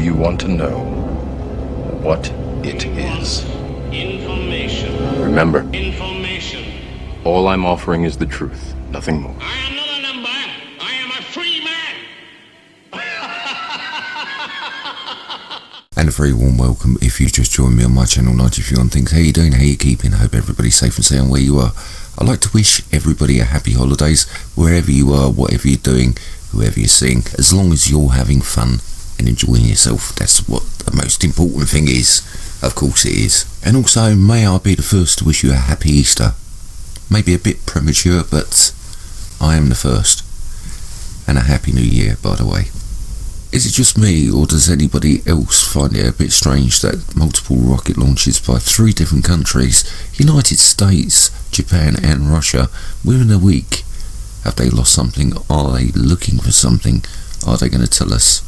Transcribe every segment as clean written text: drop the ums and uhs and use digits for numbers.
you want to know what it is? Information. Remember, Information. all I'm offering is the truth, nothing more. I am not a number. I am a free man. And a very warm welcome if you just joined me on my channel, 90 on Things. How you doing? How you keeping? I hope everybody's safe and sound where you are. I'd like to wish everybody a happy holidays, wherever you are, whatever you're doing, whoever you're seeing. As long as you're having fun and enjoying yourself, that's what the most important thing is. Of course it is. And also, may I be the first to wish you a happy Easter. Maybe a bit premature, but I am the first. And a happy new year, by the way. Is it just me, or does anybody else find it a bit strange that multiple rocket launches by 3 different countries, United States, Japan and Russia, within a week? Have they lost something? Are they looking for something? Are they going to tell us?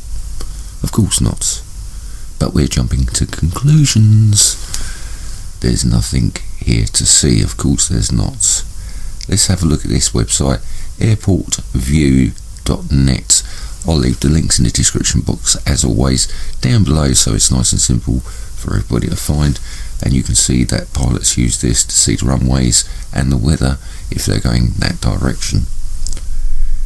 Of course not. But we're jumping to conclusions. There's nothing here to see, of course there's not. Let's have a look at this website, airportview.net. I'll leave the links in the description box as always down below, so it's nice and simple for everybody to find, and you can see that pilots use this to see the runways and the weather if they're going that direction.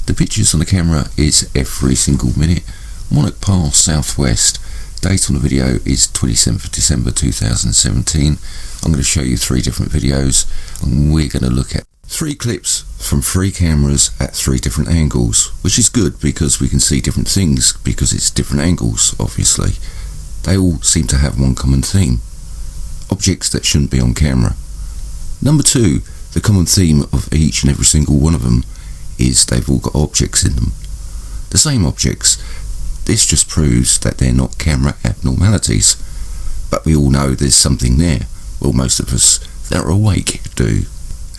The pictures on the camera is every single minute. Monarch Pass Southwest. Date on the video is 27th of December 2017. I'm going to show you 3 different videos, and we're going to look at 3 clips from 3 cameras at 3 different angles, which is good because we can see different things because it's different angles, obviously. They all seem to have one common theme: objects that shouldn't be on camera. Number 2, the common theme of each and every single one of them is they've all got objects in them. The same objects. This just proves that they're not camera abnormalities. But we all know there's something there. Well, most of us that are awake do.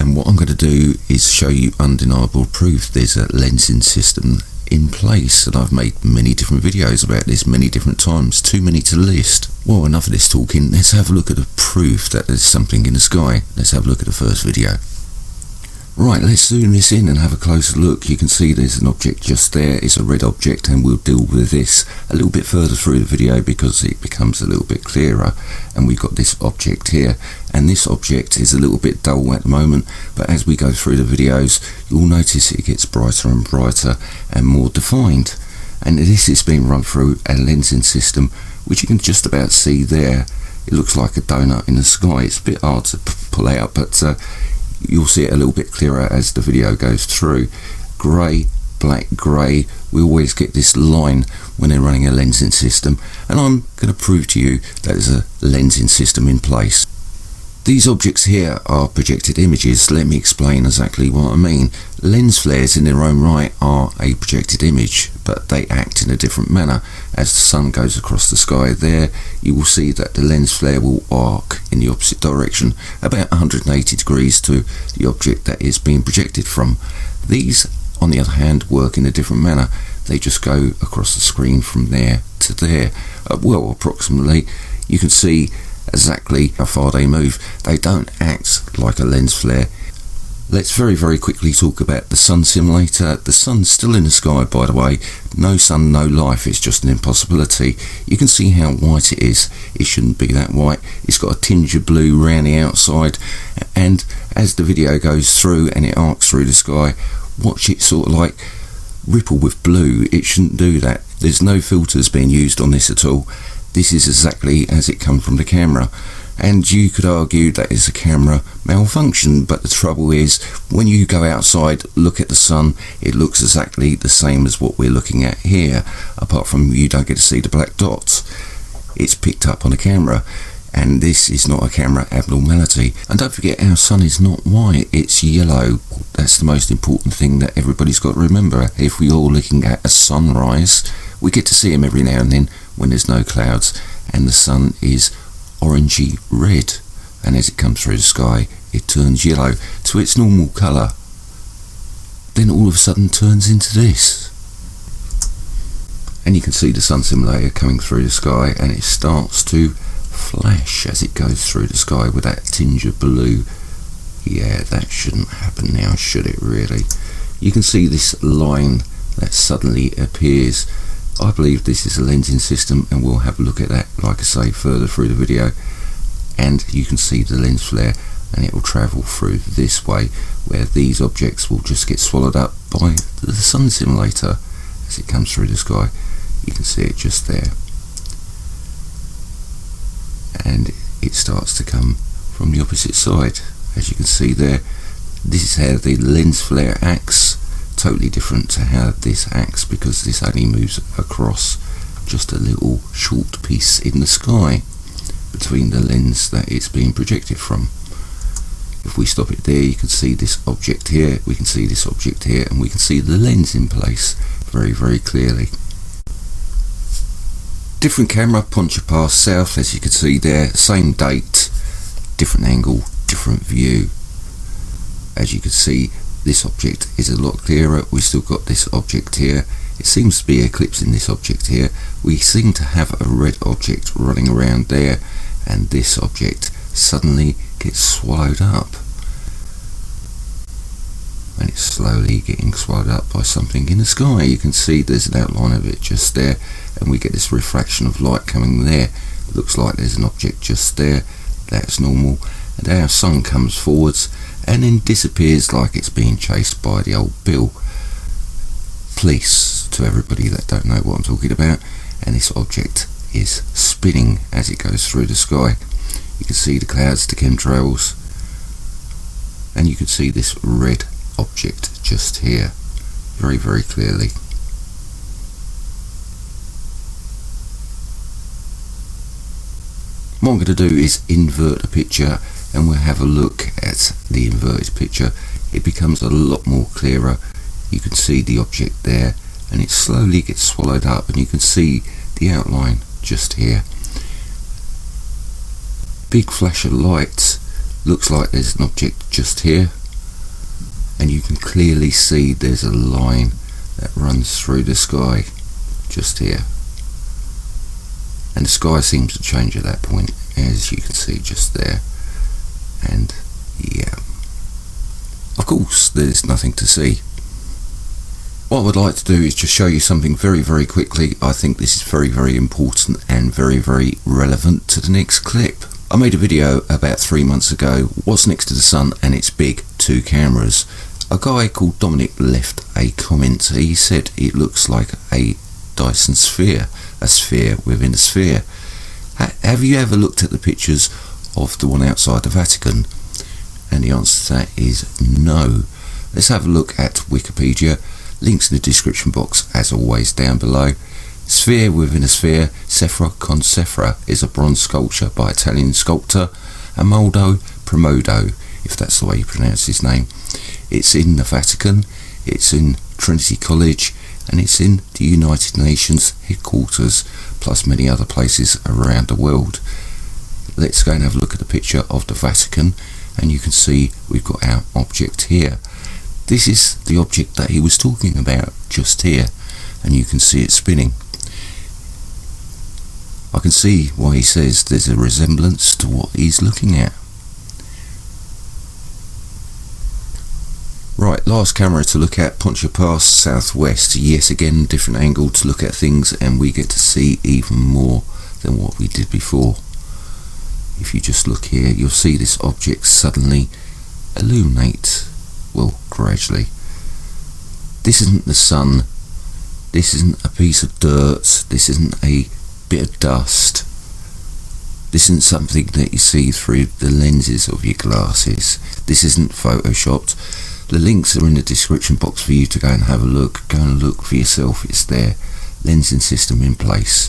And what I'm going to do is show you undeniable proof there's a lensing system in place, and I've made many different videos about this many different times, too many to list. Well, enough of this talking, let's have a look at the proof that there's something in the sky. Let's have a look at the first video. Right, let's zoom this in and have a closer look. You can see there's an object just there. It's a red object, and we'll deal with this a little bit further through the video because it becomes a little bit clearer. And we've got this object here, and this object is a little bit dull at the moment, but as we go through the videos you'll notice it gets brighter and brighter and more defined. And this is being run through a lensing system, which you can just about see there. It looks like a donut in the sky. It's a bit hard to pull out, but you'll see it a little bit clearer as the video goes through. Grey, black, grey. We always get this line when they're running a lensing system, and I'm going to prove to you that there's a lensing system in place. These objects here are projected images. Let me explain exactly what I mean. Lens flares in their own right are a projected image, but they act in a different manner. As the sun goes across the sky there, you will see that the lens flare will arc in the opposite direction, about 180 degrees to the object that is being projected from. These, on the other hand, work in a different manner. They just go across the screen from there to there. Well, approximately. You can see exactly how far they move. They don't act like a lens flare. Let's very quickly talk about the sun simulator. The sun's still in the sky, by the way. No sun, no life. It's just an impossibility. You can see how white it is. It shouldn't be that white. It's got a tinge of blue around the outside, and as the video goes through and it arcs through the sky, watch it sort of like ripple with blue. It shouldn't do that. There's no filters being used on this at all. This is exactly as it comes from the camera, and you could argue that it's a camera malfunction, but the trouble is when you go outside, look at the sun, it looks exactly the same as what we're looking at here, apart from you don't get to see the black dots. It's picked up on the camera, and this is not a camera abnormality. And don't forget, our sun is not white, it's yellow. That's the most important thing that everybody's got to remember. If we're all looking at a sunrise, we get to see them every now and then when there's no clouds and the sun is orangey red, and as it comes through the sky it turns yellow to its normal colour, then all of a sudden turns into this. And you can see the sun simulator coming through the sky, and it starts to flash as it goes through the sky with that tinge of blue. Yeah, that shouldn't happen now, should it really? You can see this line that suddenly appears I believe this is a lensing system, and we'll have a look at that, like I say, further through the video. And you can see the lens flare, and it will travel through this way, where these objects will just get swallowed up by the sun simulator as it comes through the sky. You can see it just there, and it starts to come from the opposite side, as you can see there. This is how the lens flare acts, totally different to how this acts, because this only moves across just a little short piece in the sky between the lens that it's being projected from. If we stop it there, you can see this object here, we can see this object here, and we can see the lens in place very, very clearly. Different camera, Pontchartrain South, as you can see there, same date, different angle, different view. As you can see, this object is a lot clearer. We've still got this object here. It seems to be eclipsing this object here. We seem to have a red object running around there, and this object suddenly gets swallowed up. And it's slowly getting swallowed up by something in the sky. You can see there's an outline of it just there, and we get this refraction of light coming there. Looks like there's an object just there. That's normal. And our sun comes forwards and then disappears like it's being chased by the old Bill Police, to everybody that don't know what I'm talking about. And this object is spinning as it goes through the sky. You can see the clouds, the chemtrails, and you can see this red object just here very, very clearly. What I'm going to do is invert the picture, and we'll have a look at the inverted picture. It becomes a lot more clearer. You can see the object there, and it slowly gets swallowed up, and you can see the outline just here. Big flash of light, looks like there's an object just here, and you can clearly see there's a line that runs through the sky just here. And the sky seems to change at that point, as you can see just there. And yeah, of course there's nothing to see. What I would like to do is just show you something very, very quickly. I think this is very, very important and very, very relevant to the next clip. I made a video about 3 months ago, what's next to the sun and its big 2 cameras. A guy called Dominic left a comment. He said it looks like a Dyson sphere, a sphere within a sphere. Have you ever looked at the pictures of the one outside the Vatican? And the answer to that is no. Let's have a look at Wikipedia. Links in the description box as always down below. Sphere within a sphere, Sephra con Sephra, is a bronze sculpture by Italian sculptor Amaldo Promodo, if that's the way you pronounce his name. It's in the Vatican, it's in Trinity College, and it's in the United Nations headquarters, plus many other places around the world. Let's go and have a look at the picture of the Vatican, and you can see we've got our object here. This is the object that he was talking about just here, and you can see it spinning. I can see why he says there's a resemblance to what he's looking at. Right, last camera to look at, Pontchartrain Southwest. Yes, again, different angle to look at things, and we get to see even more than what we did before. If you just look here, you'll see this object suddenly illuminate, well, gradually. This isn't the sun, this isn't a piece of dirt, this isn't a bit of dust, this isn't something that you see through the lenses of your glasses, this isn't photoshopped. The links are in the description box for you to go and have a look. Go and look for yourself, it's there. Lensing system in place.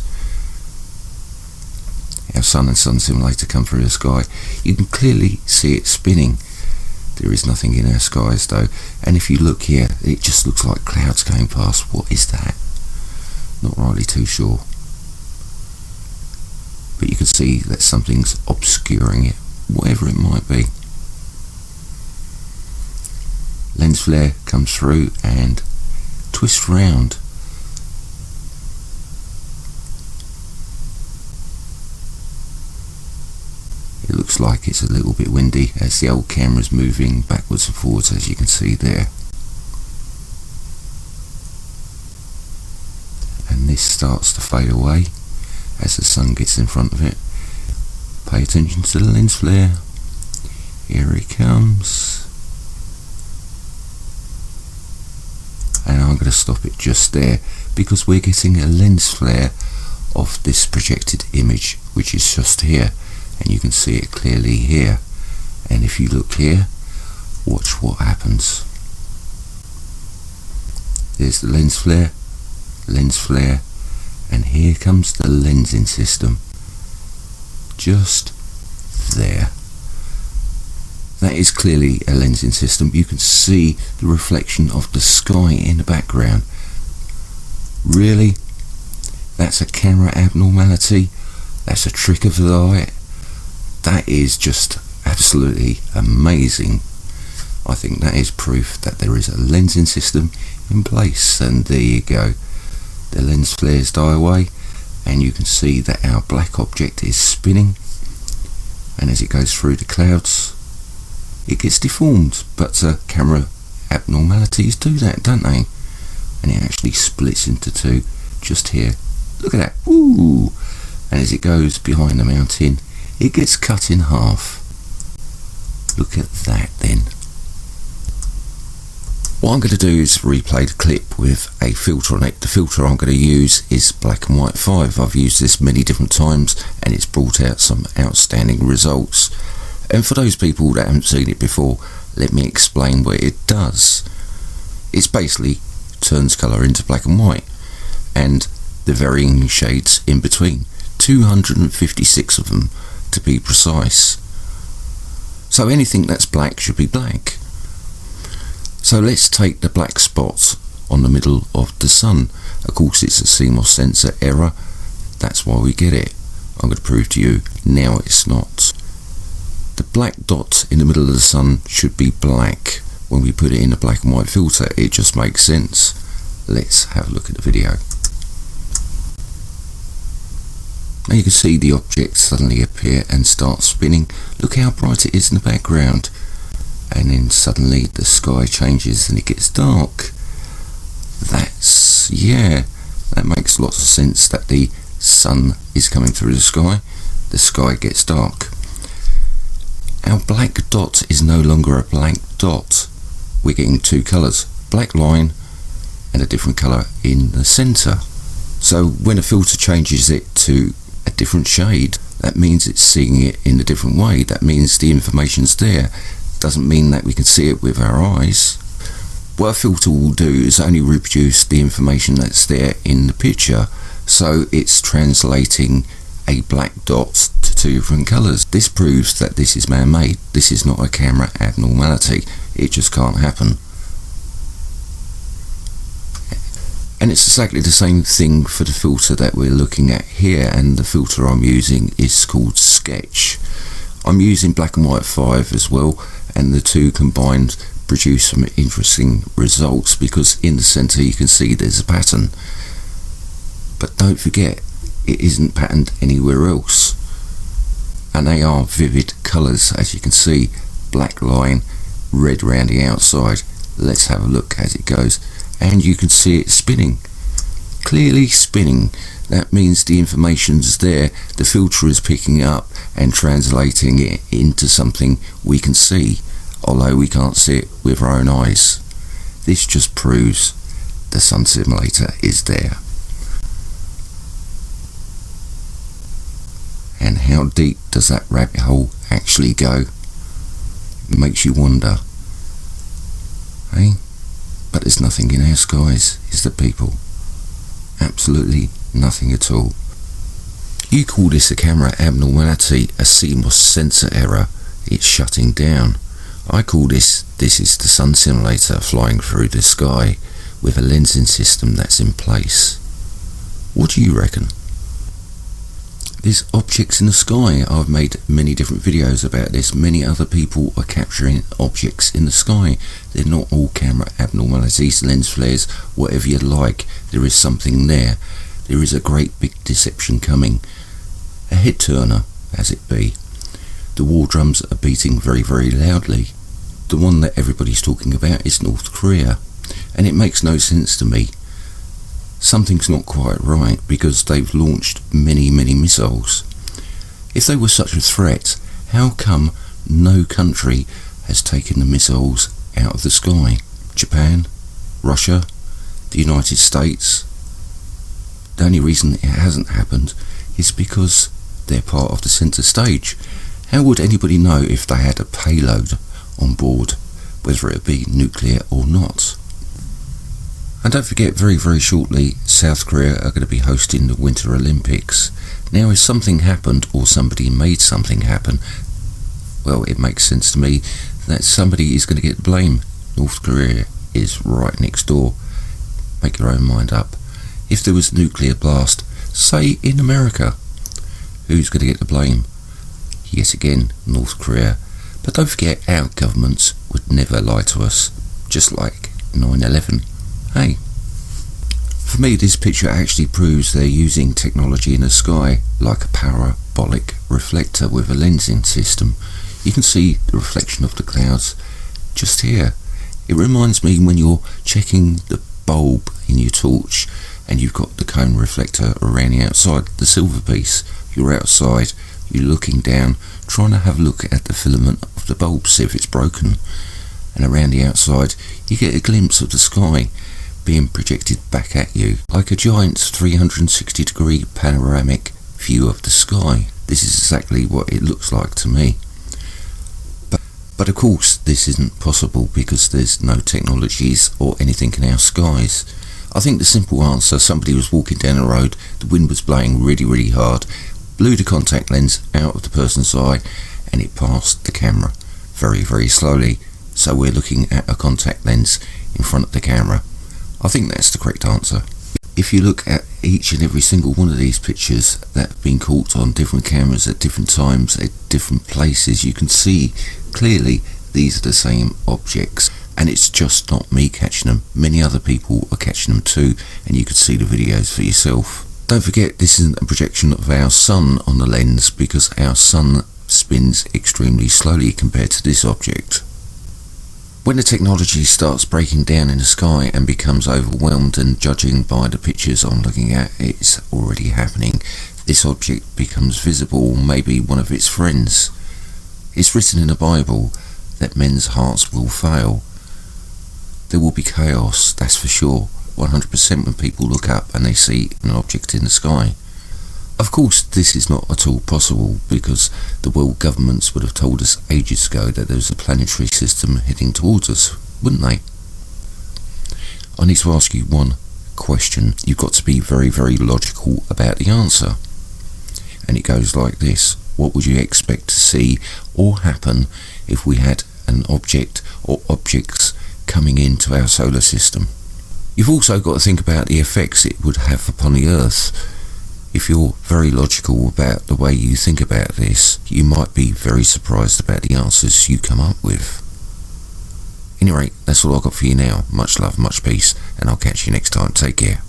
Our sun and sun simulator come through the sky. You can clearly see it spinning. There is nothing in our skies though, and if you look here, it just looks like clouds going past. What is that? Not really too sure. But you can see that something's obscuring it, whatever it might be. Lens flare comes through and twists round. It looks like it's a little bit windy as the old camera's moving backwards and forwards, as you can see there. And this starts to fade away as the sun gets in front of it. Pay attention to the lens flare. Here it comes. And I'm going to stop it just there because we're getting a lens flare of this projected image, which is just here, and you can see it clearly here. And if you look here, watch what happens. There's the lens flare, and here comes the lensing system. Just there. That is clearly a lensing system. You can see the reflection of the sky in the background. Really? That's a camera abnormality? That's a trick of the eye? That is just absolutely amazing. I think that is proof that there is a lensing system in place, and there you go. The lens flares die away, and you can see that our black object is spinning, and as it goes through the clouds it gets deformed, but camera abnormalities do that, don't they? And it actually splits into two just here. Look at that. Ooh! And as it goes behind the mountain, it gets cut in half. Look at that then. What I'm going to do is replay the clip with a filter on it. The filter I'm going to use is Black and White 5. I've used this many different times and it's brought out some outstanding results. And for those people that haven't seen it before, let me explain what it does. It's basically turns colour into black and white, and the varying shades in between. 256 of them to be precise. So anything that's black should be black. So let's take the black spot on the middle of the sun. Of course it's a CMOS sensor error, that's why we get it. I'm going to prove to you now it's not. The black dot in the middle of the sun should be black. When we put it in a black and white filter, it just makes sense. Let's have a look at the video. Now you can see the object suddenly appear and start spinning. Look how bright it is in the background. And then suddenly the sky changes and it gets dark. That makes lots of sense, that the sun is coming through the sky gets dark. Our black dot is no longer a blank dot. We're getting two colours, black line and a different colour in the centre. So when a filter changes it to a different shade, that means it's seeing it in a different way. That means the information's there. Doesn't mean that we can see it with our eyes. What a filter will do is only reproduce the information that's there in the picture. So it's translating a black dot to two different colours. This proves that this is man-made. This is not a camera abnormality. It just can't happen. And it's exactly the same thing for the filter that we're looking at here, and the filter I'm using is called Sketch. I'm using Black and White 5 as well, and the two combined produce some interesting results because in the centre you can see there's a pattern. But don't forget, it isn't patterned anywhere else. And they are vivid colours, as you can see. Black line, red round the outside. Let's have a look as it goes. And you can see it spinning. Clearly spinning. That means the information's there. The filter is picking up and translating it into something we can see, although we can't see it with our own eyes. This just proves the sun simulator is there. And how deep does that rabbit hole actually go? It makes you wonder. Eh? But there's nothing in our skies, is there, people? Absolutely nothing at all. You call this a camera abnormality, a CMOS sensor error. It's shutting down. I call this is the sun simulator flying through the sky with a lensing system that's in place. What do you reckon? There's objects in the sky. I've made many different videos about this. Many other people are capturing objects in the sky. They're not all camera abnormalities, lens flares, whatever you like. There is something there. There is a great big deception coming. A head turner, as it be. The war drums are beating very, very loudly. The one that everybody's talking about is North Korea. And it makes no sense to me. something's not quite right because they've launched many missiles. If they were such a threat, how come no country has taken the missiles out of the sky? Japan? Russia? The United States? The only reason it hasn't happened is because they're part of the centre stage. How would anybody know if they had a payload on board, whether it be nuclear or not? And don't forget, very shortly, South Korea are going to be hosting the Winter Olympics. Now, if something happened or somebody made something happen, well, it makes sense to me that somebody is going to get the blame. North Korea is right next door. Make your own mind up. If there was a nuclear blast, say in America, who's going to get the blame? Yet again, North Korea. But don't forget, our governments would never lie to us, just like 9/11. Hey, for me this picture actually proves they're using technology in the sky like a parabolic reflector with a lensing system. You can see the reflection of the clouds just here. It reminds me when you're checking the bulb in your torch and you've got the cone reflector around the outside, the silver piece. You're outside, you're looking down, trying to have a look at the filament of the bulb, see if it's broken. And around the outside, you get a glimpse of the sky being projected back at you, like a giant 360-degree panoramic view of the sky. This is exactly what it looks like to me. But of course, this isn't possible because there's no technologies or anything in our skies. I think the simple answer, somebody was walking down the road, the wind was blowing really hard, blew the contact lens out of the person's eye, and it passed the camera very slowly. So we're looking at a contact lens in front of the camera. I think that's the correct answer. If you look at each and every single one of these pictures that have been caught on different cameras at different times, at different places, you can see clearly these are the same objects. And it's just not me catching them. Many other people are catching them too, and you can see the videos for yourself. Don't forget, this isn't a projection of our sun on the lens because our sun spins extremely slowly compared to this object. When the technology starts breaking down in the sky and becomes overwhelmed, and judging by the pictures I'm looking at, it's already happening. This object becomes visible, maybe one of its friends. It's written in the Bible that men's hearts will fail. There will be chaos, that's for sure, 100% when people look up and they see an object in the sky. Of course, this is not at all possible because the world governments would have told us ages ago that there was a planetary system heading towards us, wouldn't they? I need to ask you one question. You've got to be very logical about the answer. And it goes like this. What would you expect to see or happen if we had an object or objects coming into our solar system? You've also got to think about the effects it would have upon the Earth. If you're very logical about the way you think about this, you might be very surprised about the answers you come up with. Anyway, that's all I've got for you now. Much love, much peace, and I'll catch you next time. Take care.